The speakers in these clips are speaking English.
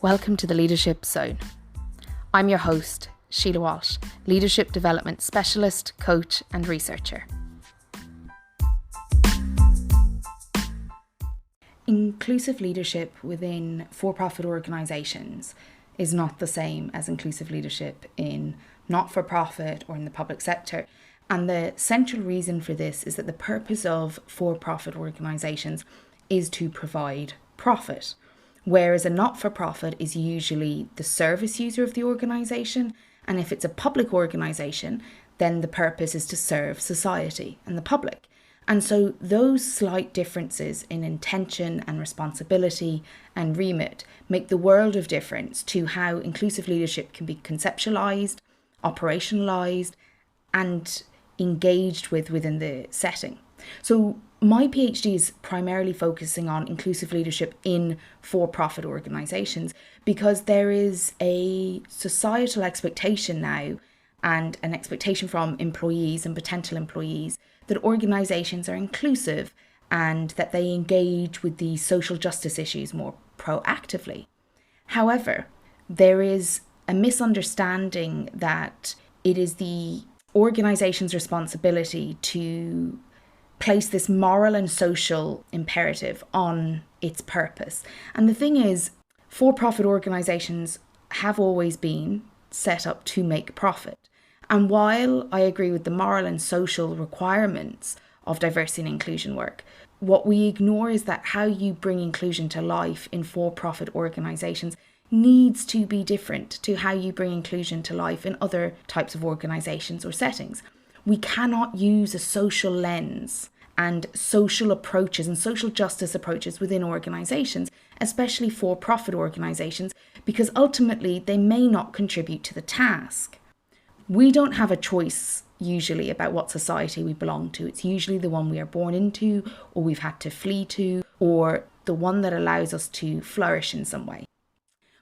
Welcome to the Leadership Zone. I'm your host, Sheila Walsh, Leadership Development Specialist, Coach and Researcher. Inclusive leadership within for-profit organisations is not the same as inclusive leadership in not-for-profit or in the public sector. And the central reason for this is that the purpose of for-profit organisations is to provide profit, whereas a not-for-profit is usually the service user of the organisation. And if it's a public organisation, then the purpose is to serve society and the public. And so those slight differences in intention and responsibility and remit make the world of difference to how inclusive leadership can be conceptualised, operationalised, and engaged with within the setting. So my PhD is primarily focusing on inclusive leadership in for-profit organisations because there is a societal expectation now and an expectation from employees and potential employees that organisations are inclusive and that they engage with the social justice issues more proactively. However, there is a misunderstanding that it is the organisation's responsibility to place this moral and social imperative on its purpose. And the thing is, for-profit organisations have always been set up to make profit. And while I agree with the moral and social requirements of diversity and inclusion work, what we ignore is that how you bring inclusion to life in for-profit organisations needs to be different to how you bring inclusion to life in other types of organisations or settings. We cannot use a social lens and social approaches and social justice approaches within organisations, especially for-profit organisations, because ultimately they may not contribute to the task. We don't have a choice usually about what society we belong to. It's usually the one we are born into, or we've had to flee to, or the one that allows us to flourish in some way.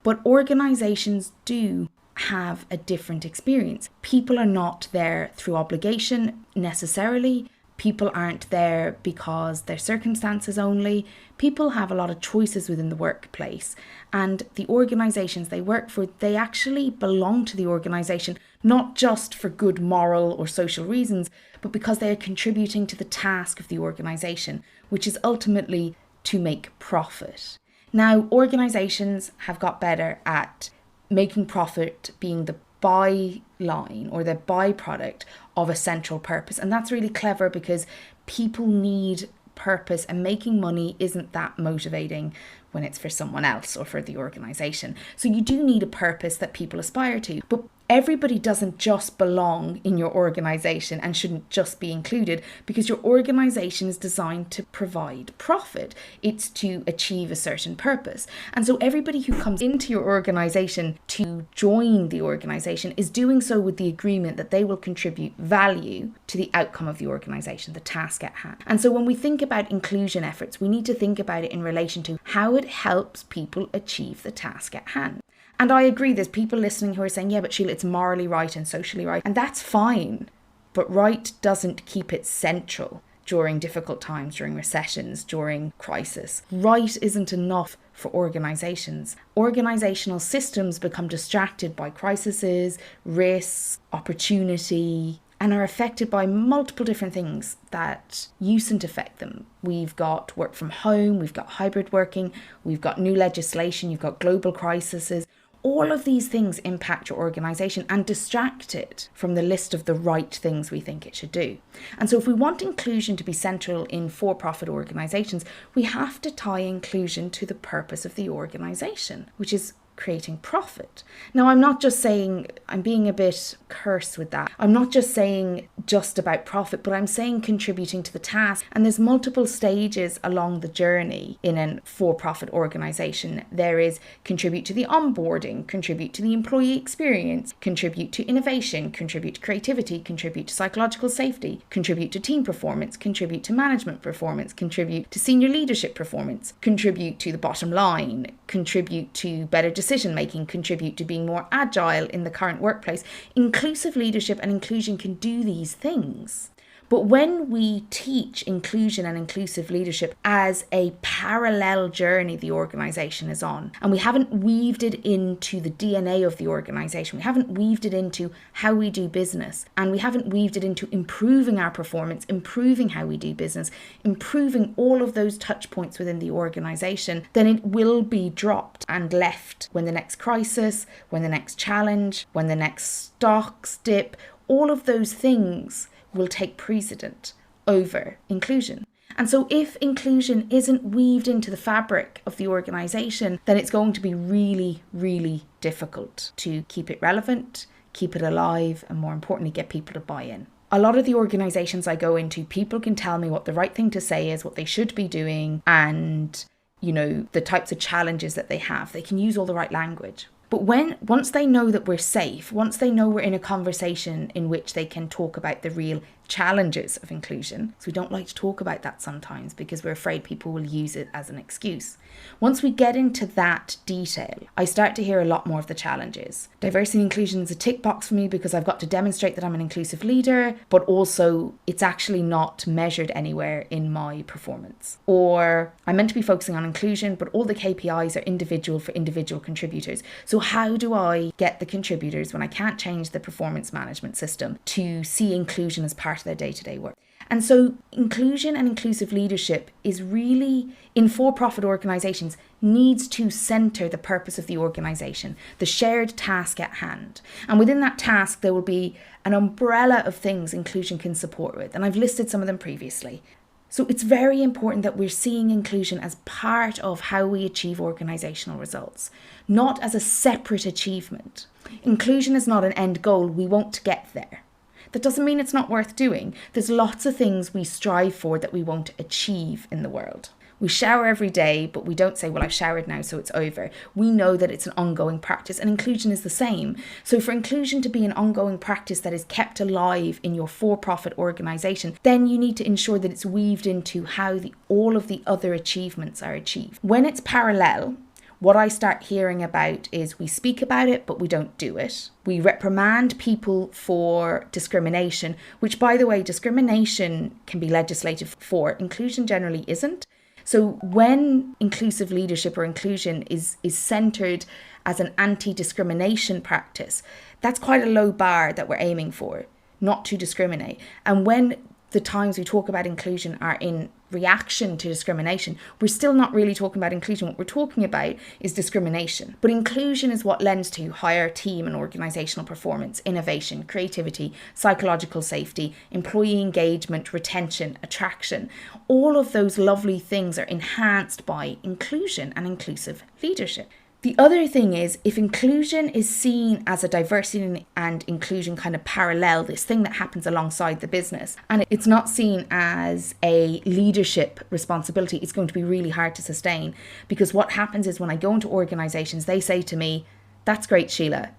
But organisations do have a different experience. People are not there through obligation necessarily. People aren't there because their circumstances only. People have a lot of choices within the workplace, and the organisations they work for, they actually belong to the organisation, not just for good moral or social reasons, but because they are contributing to the task of the organisation, which is ultimately to make profit. Now, organisations have got better at making profit being the byline or the byproduct of a central purpose. And that's really clever because people need purpose, and making money isn't that motivating when it's for someone else or for the organisation. So you do need a purpose that people aspire to. But everybody doesn't just belong in your organisation and shouldn't just be included, because your organisation is designed to provide profit. It's to achieve a certain purpose. And so everybody who comes into your organisation to join the organisation is doing so with the agreement that they will contribute value to the outcome of the organisation, the task at hand. And so when we think about inclusion efforts, we need to think about it in relation to how it helps people achieve the task at hand. And I agree, there's people listening who are saying, yeah, but Sheila, it's morally right and socially right. And that's fine. But right doesn't keep it central during difficult times, during recessions, during crisis. Right isn't enough for organisations. Organisational systems become distracted by crises, risks, opportunity, and are affected by multiple different things that usedn't affect them. We've got work from home, we've got hybrid working, we've got new legislation, you've got global crises. All of these things impact your organisation and distract it from the list of the right things we think it should do. And so if we want inclusion to be central in for-profit organisations, we have to tie inclusion to the purpose of the organisation, which is creating profit. Now, I'm not just saying, I'm being a bit cursed with that. I'm not just saying just about profit, but I'm saying contributing to the task. And there's multiple stages along the journey in a for-profit organisation. There is contribute to the onboarding, contribute to the employee experience, contribute to innovation, contribute to creativity, contribute to psychological safety, contribute to team performance, contribute to management performance, contribute to senior leadership performance, contribute to the bottom line, contribute to better decision making, contribute to being more agile in the current workplace. Inclusive leadership and inclusion can do these things. But when we teach inclusion and inclusive leadership as a parallel journey the organisation is on, and we haven't weaved it into the DNA of the organisation, we haven't weaved it into how we do business, and we haven't weaved it into improving our performance, improving how we do business, improving all of those touch points within the organisation, then it will be dropped and left when the next crisis, when the next challenge, when the next stocks dip, all of those things will take precedent over inclusion. And so if inclusion isn't weaved into the fabric of the organisation, then it's going to be really, really difficult to keep it relevant, keep it alive, and more importantly, get people to buy in. A lot of the organisations I go into, people can tell me what the right thing to say is, what they should be doing, and, the types of challenges that they have. They can use all the right language. But once they know that we're safe, once they know we're in a conversation in which they can talk about the real challenges of inclusion, so we don't like to talk about that sometimes because we're afraid people will use it as an excuse. Once we get into that detail, I start to hear a lot more of the challenges. Diversity and inclusion is a tick box for me because I've got to demonstrate that I'm an inclusive leader, but also it's actually not measured anywhere in my performance. Or I'm meant to be focusing on inclusion, but all the KPIs are individual for individual contributors. So how do I get the contributors, when I can't change the performance management system, to see inclusion as part of their day-to-day work? And so inclusion and inclusive leadership is really, in for-profit organisations, needs to centre the purpose of the organisation, the shared task at hand. And within that task, there will be an umbrella of things inclusion can support with. And I've listed some of them previously. So it's very important that we're seeing inclusion as part of how we achieve organisational results, not as a separate achievement. Inclusion is not an end goal. We won't get there. That doesn't mean it's not worth doing. There's lots of things we strive for that we won't achieve in the world. We shower every day, but we don't say, well, I've showered now, so it's over. We know that it's an ongoing practice, and inclusion is the same. So for inclusion to be an ongoing practice that is kept alive in your for-profit organisation, then you need to ensure that it's weaved into how all of the other achievements are achieved. When it's parallel, what I start hearing about is we speak about it, but we don't do it. We reprimand people for discrimination, which, by the way, discrimination can be legislated for. Inclusion generally isn't. So when inclusive leadership or inclusion is centred as an anti-discrimination practice, that's quite a low bar that we're aiming for, not to discriminate. And when the times we talk about inclusion are in reaction to discrimination, we're still not really talking about inclusion. What we're talking about is discrimination. But inclusion is what lends to higher team and organisational performance, innovation, creativity, psychological safety, employee engagement, retention, attraction. All of those lovely things are enhanced by inclusion and inclusive leadership. The other thing is, if inclusion is seen as a diversity and inclusion kind of parallel, this thing that happens alongside the business, and it's not seen as a leadership responsibility, it's going to be really hard to sustain. Because what happens is when I go into organisations, they say to me, that's great, Sheila.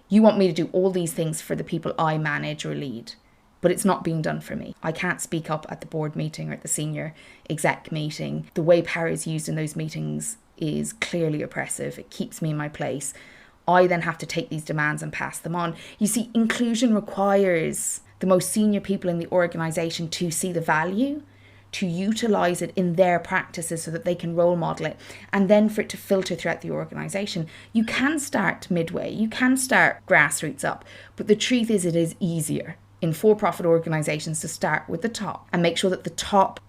You want me to do all these things for the people I manage or lead, but it's not being done for me. I can't speak up at the board meeting or at the senior exec meeting. The way power is used in those meetings is clearly oppressive. It keeps me in my place. I then have to take these demands and pass them on. You see, inclusion requires the most senior people in the organisation to see the value, to utilise it in their practices so that they can role model it, and then for it to filter throughout the organisation. You can start midway, you can start grassroots up, but the truth is it is easier in for-profit organisations to start with the top and make sure that the top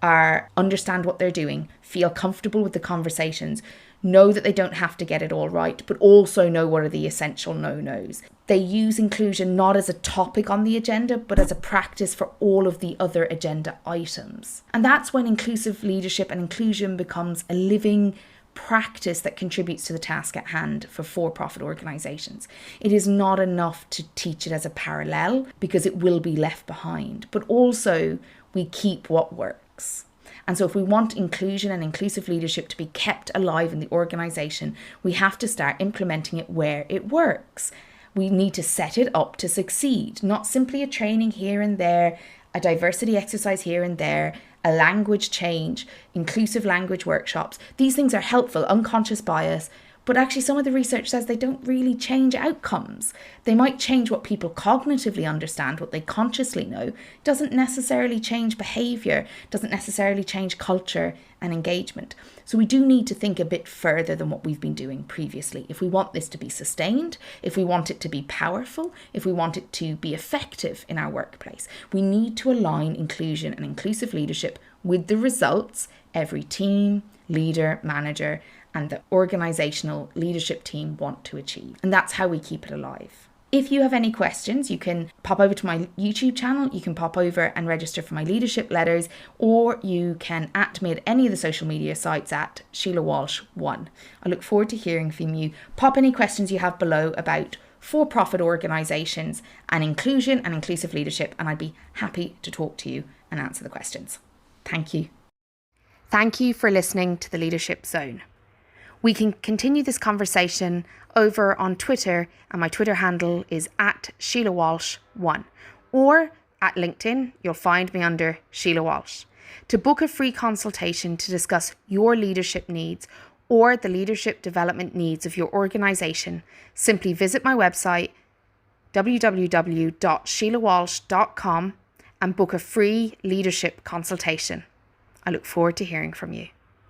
understand what they're doing, feel comfortable with the conversations, know that they don't have to get it all right, but also know what are the essential no-nos. They use inclusion not as a topic on the agenda, but as a practice for all of the other agenda items. And that's when inclusive leadership and inclusion becomes a living practice that contributes to the task at hand for-profit organisations. It is not enough to teach it as a parallel because it will be left behind, but also we keep what works. And so if we want inclusion and inclusive leadership to be kept alive in the organisation, we have to start implementing it where it works. We need to set it up to succeed, not simply a training here and there, a diversity exercise here and there, a language change, inclusive language workshops. These things are helpful, unconscious bias, But actually, some of the research says they don't really change outcomes. They might change what people cognitively understand, what they consciously know. It doesn't necessarily change behaviour, doesn't necessarily change culture and engagement. So we do need to think a bit further than what we've been doing previously. If we want this to be sustained, if we want it to be powerful, if we want it to be effective in our workplace, we need to align inclusion and inclusive leadership with the results every team, leader, manager, and the organisational leadership team want to achieve. And that's how we keep it alive. If you have any questions, you can pop over to my YouTube channel, you can pop over and register for my leadership letters, or you can @ me at any of the social media sites at Sheila Walsh 1. I look forward to hearing from you. Pop any questions you have below about for-profit organisations and inclusion and inclusive leadership, and I'd be happy to talk to you and answer the questions. Thank you. Thank you for listening to the Leadership Zone. We can continue this conversation over on Twitter, and my Twitter handle is at Sheila Walsh 1, or at LinkedIn, you'll find me under Sheila Walsh. To book a free consultation to discuss your leadership needs or the leadership development needs of your organisation, simply visit my website www.sheilawalsh.com and book a free leadership consultation. I look forward to hearing from you.